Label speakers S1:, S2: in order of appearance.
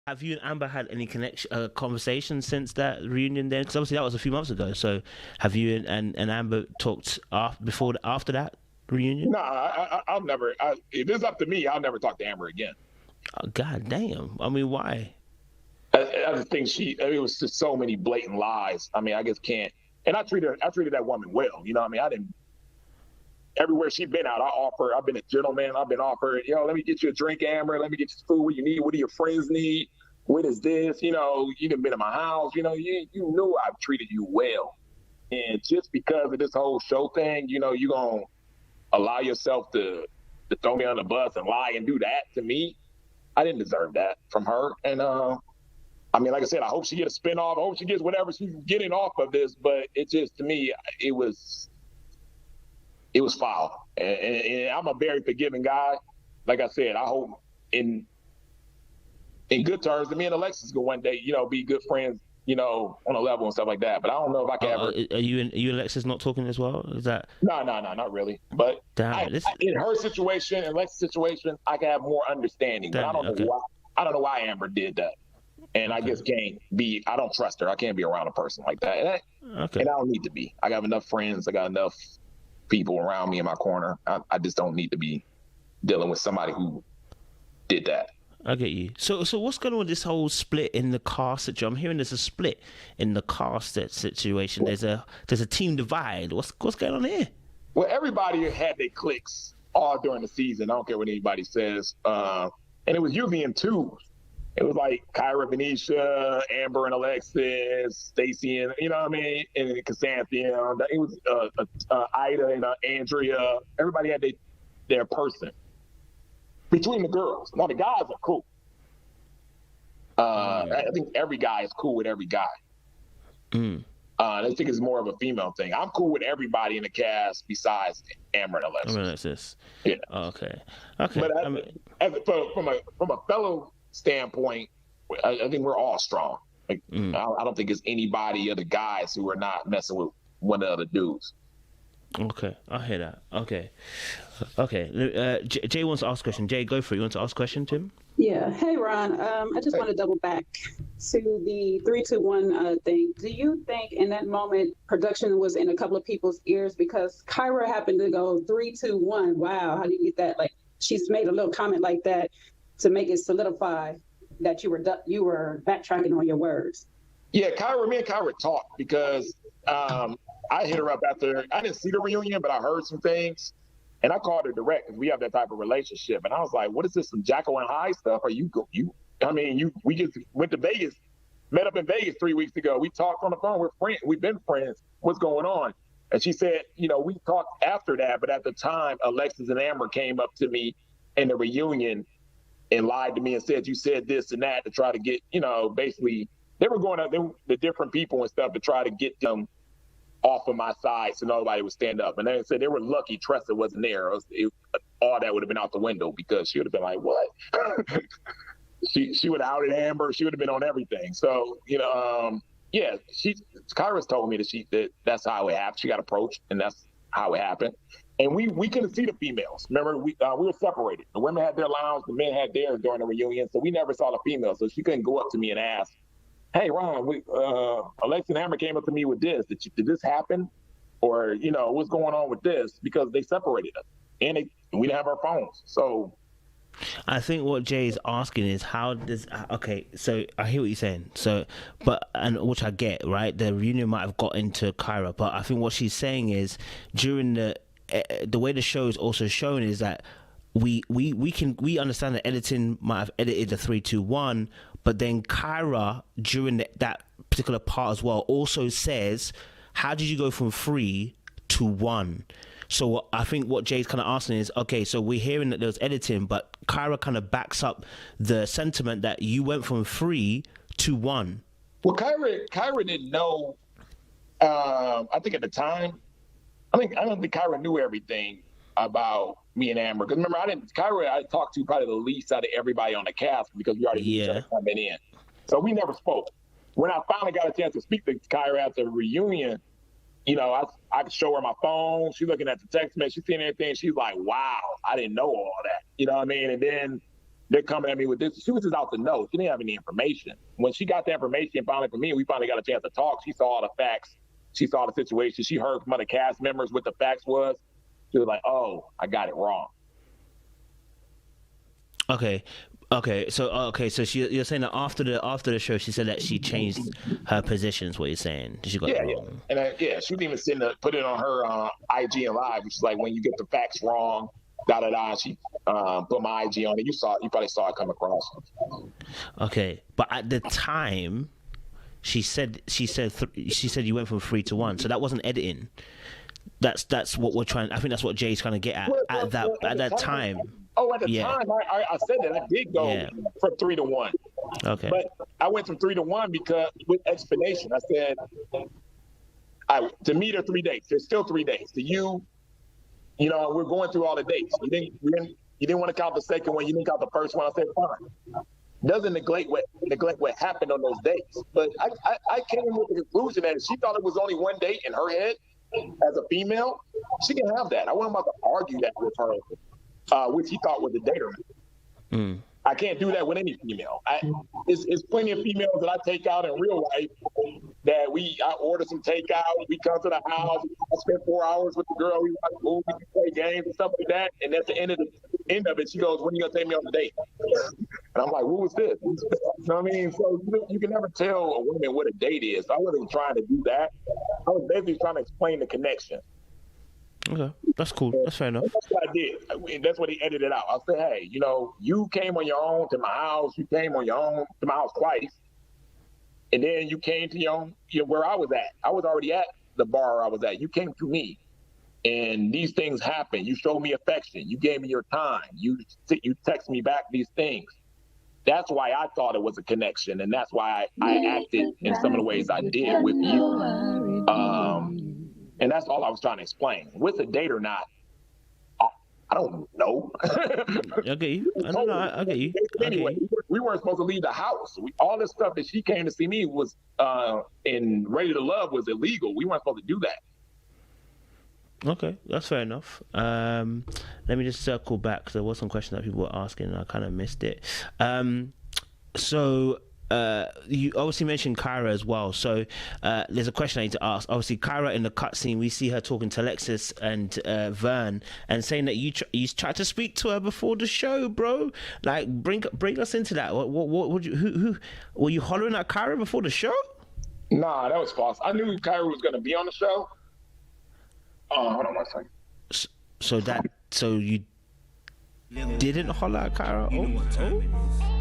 S1: Have you and Amber had any connection, conversation since that reunion? Then, because obviously that was a few months ago. So, have you and Amber talked after that reunion?
S2: No, I'll never. If it's up to me, I'll never talk to Amber again.
S1: Oh, God damn! I mean, why?
S2: I just think it was just so many blatant lies. I mean, I just can't. And I treated that woman well. You know, what I mean, I didn't. Everywhere she's been out, I've been a gentleman. I've been offered, let me get you a drink, Amber. Let me get you food. What you need? What do your friends need? What is this? You done been in my house. You knew I've treated you well. And just because of this whole show thing, you're going to allow yourself to throw me on the bus and lie and do that to me. I didn't deserve that from her. And I mean, like I said, I hope she gets a spinoff. I hope she gets whatever she's getting off of this. But it just, to me, it was foul. And I'm a very forgiving guy. Like I said, I hope in good terms that me and Alexis go one day, be good friends, on a level and stuff like that. But I don't know if I can ever.
S1: Are you and Alexis not talking as well? Is that?
S2: No, not really. But
S1: Damn,
S2: in her situation, in Alexis' situation, I can have more understanding. But I don't know why. I don't know why Amber did that. And I just can't be. I don't trust her. I can't be around a person like that. And I don't need to be. I got enough friends. I got enough people around me in my corner. I just don't need to be dealing with somebody who did that.
S1: I get you. So what's going on with this whole split in the cast situation? I'm hearing there's a split in the cast situation. There's a team divide. What's going on here?
S2: Well, everybody had their cliques all during the season. I don't care what anybody says. And it was usually in twos. It was like Kyra, Venetia, Amber and Alexis, Stacey, and and Cassandra. It was Ida and Andrea. Everybody had their person between the girls. Now the guys are cool. I think every guy is cool with every guy. I think it's more of a female thing. I'm cool with everybody in the cast besides Amber and Alexis. Yeah.
S1: Oh, okay.
S2: But from a fellow standpoint, I think we're all strong. I don't think it's anybody of the guys who are not messing with one of the other dudes.
S1: Okay, I hear that. Okay. Jay wants to ask a question. Jay, go for it. You want to ask a question, Tim?
S3: Yeah. Hey, Ron. I just want to double back to the 3-2-1 thing. Do you think in that moment production was in a couple of people's ears because Kyra happened to go 3-2-1? Wow, how do you get that? Like she's made a little comment like that to make it solidify that you were backtracking on your words.
S2: Yeah, me and Kyra talked because I hit her up after I didn't see the reunion, but I heard some things. And I called her direct because we have that type of relationship. And I was like, what is this, some Jacko and Hyde stuff? Or we just went to Vegas, met up in Vegas 3 weeks ago. We talked on the phone. We're friends. We've been friends. What's going on? And she said, we talked after that. But at the time, Alexis and Amber came up to me in the reunion and lied to me and said, you said this and that to try to get, basically, they were going up the different people and stuff to try to get them off of my side so nobody would stand up. And they said they were lucky Tressa wasn't there. All that would have been out the window because she would have been like, what? she would have outed Amber. She would have been on everything. So, yeah, Kyra's told me that that's how it happened. She got approached and that's how it happened. And we couldn't see the females. Remember, we were separated. The women had their lounge, the men had theirs during the reunion. So we never saw the females. So she couldn't go up to me and ask, hey, Ron, Alexa and Amber came up to me with this. Did this happen? Or, what's going on with this? Because they separated us. And we didn't have our phones. So
S1: I think what Jay is asking is how does... Okay, so I hear what you're saying. And which I get, right? The reunion might have got into Kyra. But I think what she's saying is during the way the show is also shown is that we understand that editing might have edited the 3-2-1, but then Kyra during that particular part as well also says, how did you go from 3 to 1? So I think what Jay's kind of asking is, okay, so we're hearing that there was editing, but Kyra kind of backs up the sentiment that you went from 3 to 1.
S2: Well, Kyra didn't know. I think at the time, I don't think Kyra knew everything about me and Amber. Because remember, Kyra I talked to probably the least out of everybody on the cast because we already knew each other coming in. So we never spoke. When I finally got a chance to speak to Kyra at the reunion, I could show her my phone. She's looking at the text message, she's seeing everything. She's like, wow, I didn't know all that. You know what I mean? And then they're coming at me with this. She was just out to know. She didn't have any information. When she got the information finally from me, we finally got a chance to talk. She saw all the facts. She saw the situation. She heard from other cast members what the facts was. She was like, oh, I got it wrong.
S1: Okay. So you're saying that after the show, she said that she changed her positions. What you're saying? She got it wrong.
S2: And she didn't even put it on her IG and live, which is like, when you get the facts wrong, She put my IG on it. You probably saw it come across.
S1: Okay, but at the time, she said you went from 3 to 1, so that wasn't editing. That's what we're trying. I think that's what Jay's trying to get at. At that time.
S2: Oh, at the time, I said that I did go from 3 to 1.
S1: Okay.
S2: But I went from 3 to 1 because with explanation. I said, to me, there are 3 dates. There's still 3 dates. To you, we're going through all the dates. You didn't want to count the second one. You didn't count the first one. I said, fine. Doesn't neglect what happened on those dates. But I came with the conclusion that if she thought it was only 1 date in her head as a female, she can have that. I wasn't about to argue that with her. Which he thought was a dater. I can't do that with any female. It's plenty of females that I take out in real life that I order some takeout, we come to the house, I spend 4 hours with the girl, we watch movies, we play games and stuff like that, and at the end of it, she goes, when are you going to take me on a date? And I'm like, what was this? You know what I mean? So you can never tell a woman what a date is. So I wasn't trying to do that. I was basically trying to explain the connection.
S1: Okay, that's cool. That's fair enough.
S2: That's what I did. That's what he edited out. I said, hey, you came on your own to my house. You came on your own to my house twice. And then you came to where I was at. I was already at the bar I was at. You came to me. And these things happen. You showed me affection. You gave me your time. You text me back these things. That's why I thought it was a connection. And that's why I acted in some of the ways I did with you. And that's all I was trying to explain. With a date or not, I don't know.
S1: I get you. I get you.
S2: Anyway, we weren't supposed to leave the house. All this stuff that she came to see me was in Ready to Love was illegal. We weren't supposed to do that.
S1: Okay, that's fair enough. Let me just circle back because there was some questions that people were asking and I kind of missed it. You obviously mentioned Kyra as well, so there's a question I need to ask. Obviously, Kyra in the cutscene, we see her talking to Alexis and Vern and saying that you tried to speak to her before the show, bro. Like, bring us into that. What would you? Who were you hollering at Kyra before the show?
S2: Nah, that was false. I knew Kyra was going to be on the show. Hold on one second.
S1: So you didn't holler at Kyra? Oh.